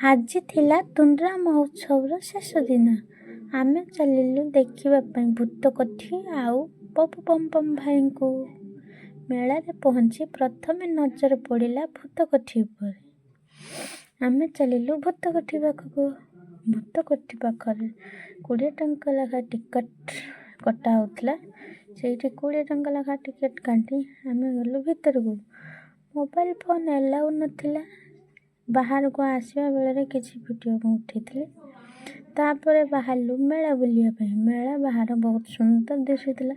ଆଜି ଥିଲା ତୁଣ୍ଡ୍ରା ମହୋତ୍ସବର ଶେଷ ଦିନ। ଆମେ ଚାଲିଲୁ ଦେଖିବା ପାଇଁ ଭୂତକୋଠି ଆଉ ପପୁ ପମ୍ପମ୍ ଭାଇଙ୍କୁ। ମେଳାରେ ପହଞ୍ଚି ପ୍ରଥମେ ନଜର ପଡ଼ିଲା ଭୂତକୋଠି ଉପରେ। ଆମେ ଚାଲିଲୁ ଭୂତକୋଠି ପାଖକୁ। ଭୂତକୋଠି ପାଖରେ 20 ଟଙ୍କା ଲେଖା ଟିକଟ କଟା ହେଉଥିଲା। ସେଇଠି 20 ଟଙ୍କା ଲେଖା ଟିକେଟ୍ କାଟି ଆମେ ଗଲୁ ଭିତରକୁ। ମୋବାଇଲ ଫୋନ୍ ଏଲାଉ ନଥିଲା। ବାହାରକୁ ଆସିବା ବେଳରେ କିଛି ଭିଡ଼ିଓ ମୁଁ ଉଠାଇଥିଲି। ତାପରେ ବାହାରିଲୁ ମେଳା ବୁଲିବା ପାଇଁ। ମେଳା ବାହାର ବହୁତ ସୁନ୍ଦର ଦିଶୁଥିଲା।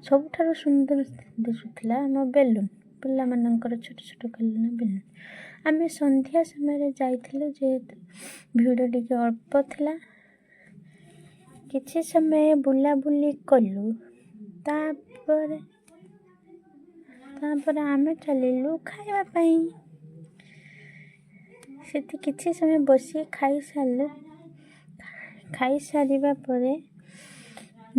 ସବୁଠାରୁ ସୁନ୍ଦର ଦିଶୁଥିଲା ଆମ ବେଲୁନ୍, ପିଲାମାନଙ୍କର ଛୋଟ ଛୋଟ ଖେଳନା ବେଲୁନ୍। ଆମେ ସନ୍ଧ୍ୟା ସମୟରେ ଯାଇଥିଲୁ ଯେହେତୁ ଭିଡ଼ ଟିକେ ଅଳ୍ପ ଥିଲା। କିଛି ସମୟ ବୁଲାବୁଲି କଲୁ। ତାପରେ ଆମେ ଚାଲିଲୁ ଖାଇବା ପାଇଁ। ସେଠି କିଛି ସମୟ ବସି ଖାଇସାରିବା ପରେ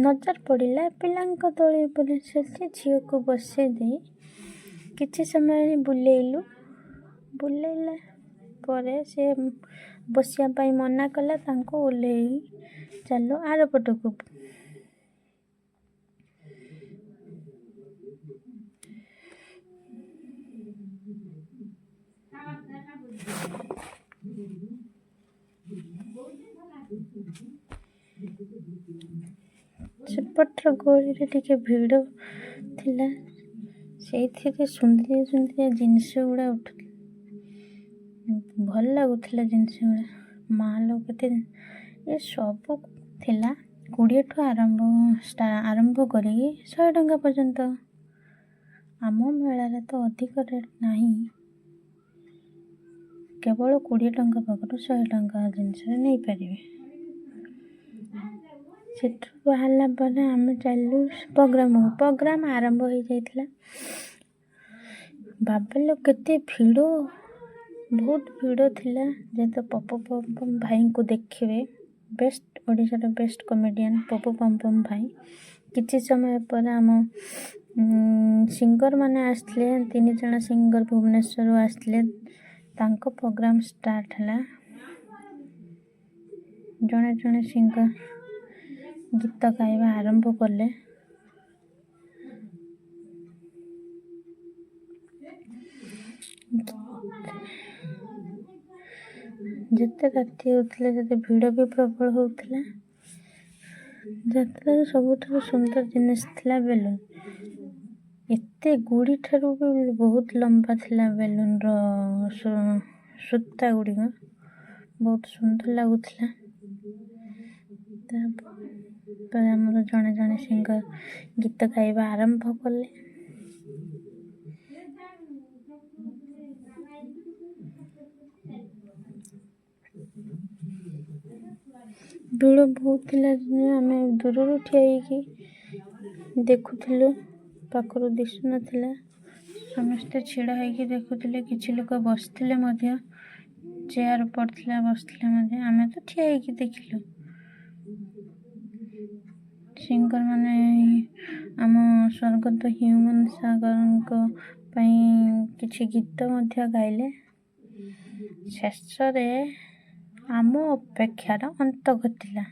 ନଜର ପଡ଼ିଲା ପିଲାଙ୍କ ଦୋଳି ଉପରେ। ସେଠି ଝିଅକୁ ବସେଇ ଦେଇ କିଛି ସମୟ ବୁଲେଇଲା ପରେ ସେ ବସିବା ପାଇଁ ମନା କଲା। ତାଙ୍କୁ ଓହ୍ଲେଇ ଚାଲୁ ଆର ପଟକୁ। ସେପଟର ଗଳିରେ ଟିକେ ଭିଡ଼ ଥିଲା। ସେଇଥିରେ ସୁନ୍ଦରିଆ ସୁନ୍ଦରିଆ ଜିନିଷ ଗୁଡ଼ା ଉଠୁଥିଲା। ଭଲ ଲାଗୁଥିଲା ଜିନିଷ ଗୁଡ଼ା। ମାଲୋ କେତେ ଏ ସବୁ ଥିଲା 20ଠୁ ଆରମ୍ଭ କରିକି 100 ଟଙ୍କା ପର୍ଯ୍ୟନ୍ତ। ଆମ ମେଳାରେ ତ ଅଧିକ ରେଟ୍ ନାହିଁ। କେବଳ 20 ଟଙ୍କା ପାଖରୁ 100 ଟଙ୍କା ଜିନିଷ ନେଇପାରିବେ। ସେଠୁ ବାହାରିଲା ପରେ ଆମେ ଚାଲିଲୁ ପ୍ରୋଗ୍ରାମ ଆରମ୍ଭ ହୋଇଯାଇଥିଲା। ଭାବିଲୁ କେତେ ଭିଡ଼, ବହୁତ ଭିଡ଼ ଥିଲା। ଯେହେତୁ ପପୁ ପମ୍ପମ୍ ଭାଇଙ୍କୁ ଦେଖିବେ, ଓଡ଼ିଶାର ବେଷ୍ଟ କମେଡ଼ିଆନ୍ ପପୁ ପମ୍ପମ୍ ଭାଇ। କିଛି ସମୟ ପରେ ଆମ ସିଙ୍ଗର ମାନେ ଆସିଥିଲେ। 3 ଜଣ ସିଙ୍ଗର ଭୁବନେଶ୍ୱରରୁ ଆସିଥିଲେ। ତାଙ୍କ ପ୍ରୋଗ୍ରାମ ଷ୍ଟାର୍ଟ ହେଲା। ଜଣେ ଜଣେ ସିଙ୍ଗର ଗୀତ ଗାଇବା ଆରମ୍ଭ କଲେ। ଯେତେ ରାତି ହେଉଥିଲା ସେତେ ଭିଡ଼ ବି ପ୍ରବଳ ହେଉଥିଲା। ଯାତ୍ରାର ସବୁଠାରୁ ସୁନ୍ଦର ଜିନିଷ ଥିଲା ବେଲୁନ୍। ଏତେ ଗୁଡ଼ିଠାରୁ ବି ବହୁତ ଲମ୍ବା ଥିଲା ବେଲୁନ୍ର ସୂତା ଗୁଡ଼ିକ। ବହୁତ ସୁନ୍ଦର ଲାଗୁଥିଲା। ତାପରେ ଆମର ଜଣେ ଜଣେ ସିଙ୍ଗର ଗୀତ ଗାଇବା ଆରମ୍ଭ କଲେ। ଭିଡ଼ ବହୁତ ଥିଲା। ଆମେ ଦୂରରୁ ଠିଆ ହେଇକି ଦେଖୁଥିଲୁ, ପାଖରୁ ଦିଶୁନଥିଲା। ସମସ୍ତେ ଛିଡ଼ା ହେଇକି ଦେଖୁଥିଲେ। କିଛି ଲୋକ ବସିଥିଲେ ମଧ୍ୟ, ଚେୟାର ପଡ଼ିଥିଲା ବସିଥିଲେ ମଧ୍ୟ। ଆମେ ତ ଠିଆ ହେଇକି ଦେଖିଲୁ। ସିଙ୍ଗର ମାନେ ଆମ ସ୍ୱର୍ଗତ ହ୍ୟୁମାନ ସାଗରଙ୍କ ପାଇଁ କିଛି ଗୀତ ମଧ୍ୟ ଗାଇଲେ। ଶେଷରେ ଆମ ଅପେକ୍ଷାର ଅନ୍ତ ଘଟିଲା।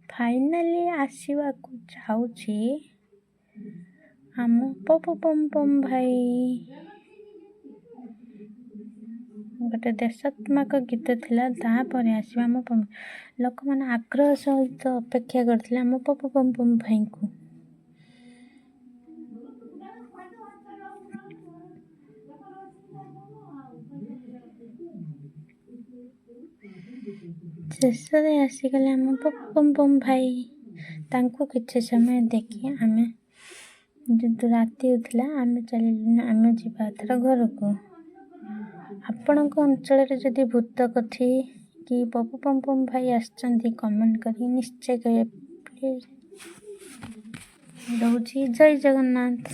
ଫାଇନାଲି ଆସିବାକୁ ଯାଉଛି ଆମ ପପୁ ପମ୍ପମ୍ ଭାଇ। ଗୋଟେ ଦେଶାତ୍ମକ ଗୀତ ଥିଲା। ତାପରେ ଆସିବା ଆମ ଲୋକମାନେ ଆଗ୍ରହ ସହିତ ଅପେକ୍ଷା କରିଥିଲେ ଆମ ପପୁ ପମ୍ପମ୍ ଭାଇଙ୍କୁ। ଶେଷରେ ଆସିଗଲେ ଆମ ପପୁ ପମ୍ପମ୍ ଭାଇ। ତାଙ୍କୁ କିଛି ସମୟ ଦେଖି ଆମେ, ଯେହେତୁ ରାତି ହେଉଥିଲା, ଆମେ ଯିବା ଏଥର ଘରକୁ। ଆପଣଙ୍କ ଅଞ୍ଚଳରେ ଯଦି ଭୂତକୋଠି କି ପପୁ ପମ୍ପମ୍ ଭାଇ ଆସିଛନ୍ତି, କମେଣ୍ଟ କରି ନିଶ୍ଚୟ କହିବେ ପ୍ଲିଜ୍। ରହୁଛି। ଜୟ ଜଗନ୍ନାଥ।